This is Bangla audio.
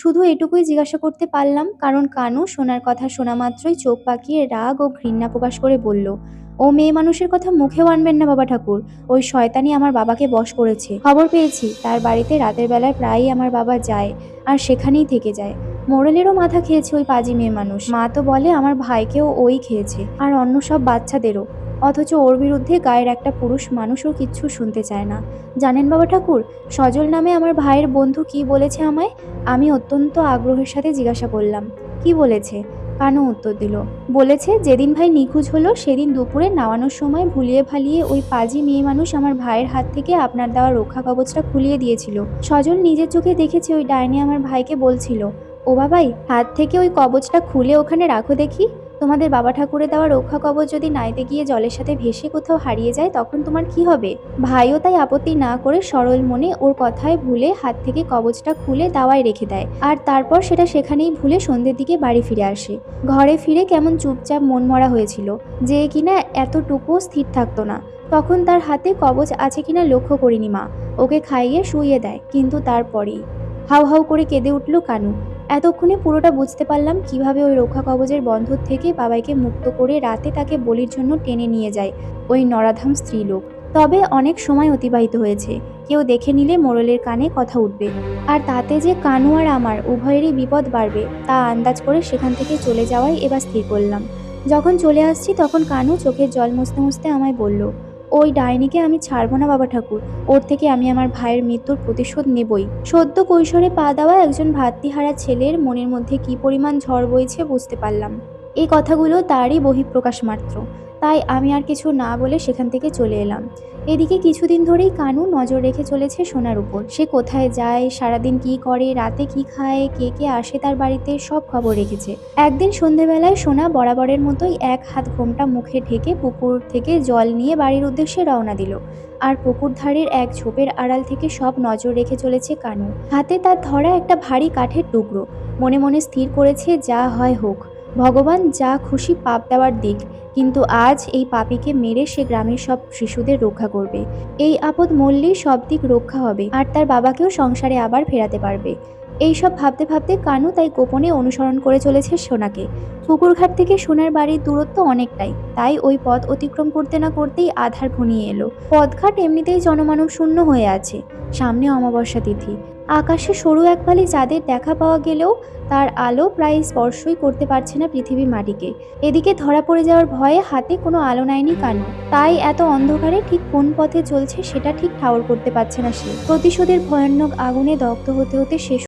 শুধু এটুকুই জিজ্ঞাসা করতে পারলাম, কারণ কানু সোনার কথা শোনা মাত্রই চোখ পাকিয়ে রাগ ও ঘৃণা প্রকাশ করে বলল, ও মেয়ে মানুষের কথা মুখেও আনবেন না বাবা ঠাকুর। ওই শয়তানি আমার বাবাকে বশ করেছে। খবর পেয়েছি তার বাড়িতে রাতের বেলায় প্রায়ই আমার বাবা যায়, আর সেখানেই থেকে যায়। মোড়লেরও মাথা খেয়েছে ওই পাজি মেয়ে মানুষ। মা তো বলে আমার ভাইকেও ওই খেয়েছে, আর অন্য সব বাচ্চাদেরও। অথচ ওর বিরুদ্ধে গায়ের একটা পুরুষ মানুষও কিচ্ছু শুনতে চায় না। জানেন বাবা ঠাকুর, সজল নামে আমার ভাইয়ের বন্ধু কি বলেছে আমায়? আমি অত্যন্ত আগ্রহের সাথে জিজ্ঞাসা করলাম, কি বলেছে? কানু উত্তর দিল, বলেছে যেদিন ভাই নিখোঁজ হলো সেদিন দুপুরে নামানোর সময় ভুলিয়ে ভালিয়ে ওই পাজি মেয়ে মানুষ আমার ভাইয়ের হাত থেকে আপনার দেওয়া রক্ষা কবচটা খুলিয়ে দিয়েছিল। সজল নিজের চোখে দেখেছে ওই ডাইনি আমার ভাইকে বলছিল, ও বাবাই, হাত থেকে ওই কবচটা খুলে ওখানে রাখো দেখি। তোমাদের বাবা ঠাকুরে দেওয়া রক্ষা কবচ যদি নাইতে গিয়ে জলের সাথে ভেসে কোথাও হারিয়ে যায় তখন তোমার কি হবে? ভাইও তাই আপত্তি না করে সরল মনে ওর কথায় ভুলে হাত থেকে কবচটা খুলে দাওয়ায় রেখে দেয়, আর তারপর সেটা সেখানেই ভুলে সন্ধ্যের দিকে বাড়ি ফিরে আসে। ঘরে ফিরে কেমন চুপচাপ মনমরা হয়েছিল, যে কিনা এতটুকুও স্থির থাকতো না। তখন তার হাতে কবচ আছে কিনা লক্ষ্য করিনি মা। ওকে খাইয়ে শুইয়ে দেয়, কিন্তু তারপরেই হাউ হাউ করে কেঁদে উঠল কানু। এতক্ষণে পুরোটা বুঝতে পারলাম কিভাবে ওই রক্ষা কবচের বন্ধন থেকে বাবাইকে মুক্ত করে রাতে তাকে বলির জন্য টেনে নিয়ে যায় ওই নরাধাম স্ত্রীলোক। তবে অনেক সময় অতিবাহিত হয়েছে, কেউ দেখে নিলে মোড়লের কানে কথা উঠবে, আর তাতে যে কানু আর আমার উভয়েরই বিপদ বাড়বে তা আন্দাজ করে সেখান থেকে চলে যাওয়াই এবার স্থির করলাম। যখন চলে আসছি তখন কানু চোখের জল মুছতে মুছতে আমায় বলল, ওই ডাইনিকে আমি ছাড়বো না বাবা ঠাকুর। ওর থেকে আমি আমার ভাইয়ের মৃত্যুর প্রতিশোধ নেবই। সদ্য কৈশোরে পা দেওয়া একজন ভাতৃহারা ছেলের মনের মধ্যে কি পরিমাণ ঝড় বইছে বুঝতে পারলাম। এই কথাগুলো তারই বহিঃপ্রকাশ মাত্র। তাই আমি আর কিছু না বলে সেখান থেকে চলে এলাম। এদিকে কিছুদিন ধরেই কানু নজর রেখে চলেছে সোনার উপর। সে কোথায় যায়, সারাদিন কি করে, রাতে কি খায়, কে কে আসে তার বাড়িতে, সব খবর রেখেছে। একদিন সন্ধেবেলায় সোনা বরাবরের মতোই এক হাত ঘোমটা মুখে ঢেকে পুকুর থেকে জল নিয়ে বাড়ির উদ্দেশ্যে রওনা দিল। আর পুকুর ধারের এক ঝোপের আড়াল থেকে সব নজর রেখে চলেছে কানু। হাতে তার ধরা একটা ভারী কাঠের টুকরো। মনে মনে স্থির করেছে যা হয় হোক, ভগবান যা খুশি পাপ দেওয়ার দিক, কিন্তু আজ এই পাপীকে মেরে সে গ্রামের সব শিশুদের রক্ষা করবে। এই আপদ মরলেই সব দিক রক্ষা হবে, আর তার বাবাকেও সংসারে আবার ফেরাতে পারবে। এইসব ভাবতে ভাবতে কানু তাই গোপনে অনুসরণ করে চলেছে সোনাকে। পুকুরঘাট থেকে সোনার বাড়ির দূরত্ব অনেকটাই, তাই ওই পথ অতিক্রম করতে না করতেই আধার ঘনিয়ে এলো। পথঘাট এমনিতেই জনমানব শূন্য হয়ে আছে। সামনে অমাবস্যা তিথি। আকাশে সরু এক ফালি চাঁদের দেখা পাওয়া গেলেও তার আলো প্রায় স্পর্শই করতে পারছে না পৃথিবীর মাটিকে। এদিকে ধরা পড়ে যাওয়ার ভয়ে হাতে কোনো আলো নেয়নি কানু। তাই এত অন্ধকারে ঠিক কোন পথে চলছে সেটা ঠিক ঠাউর করতে পারছে না সে। প্রতিশোধের ভয়ানক আগুনে দগ্ধ হতে হতে সে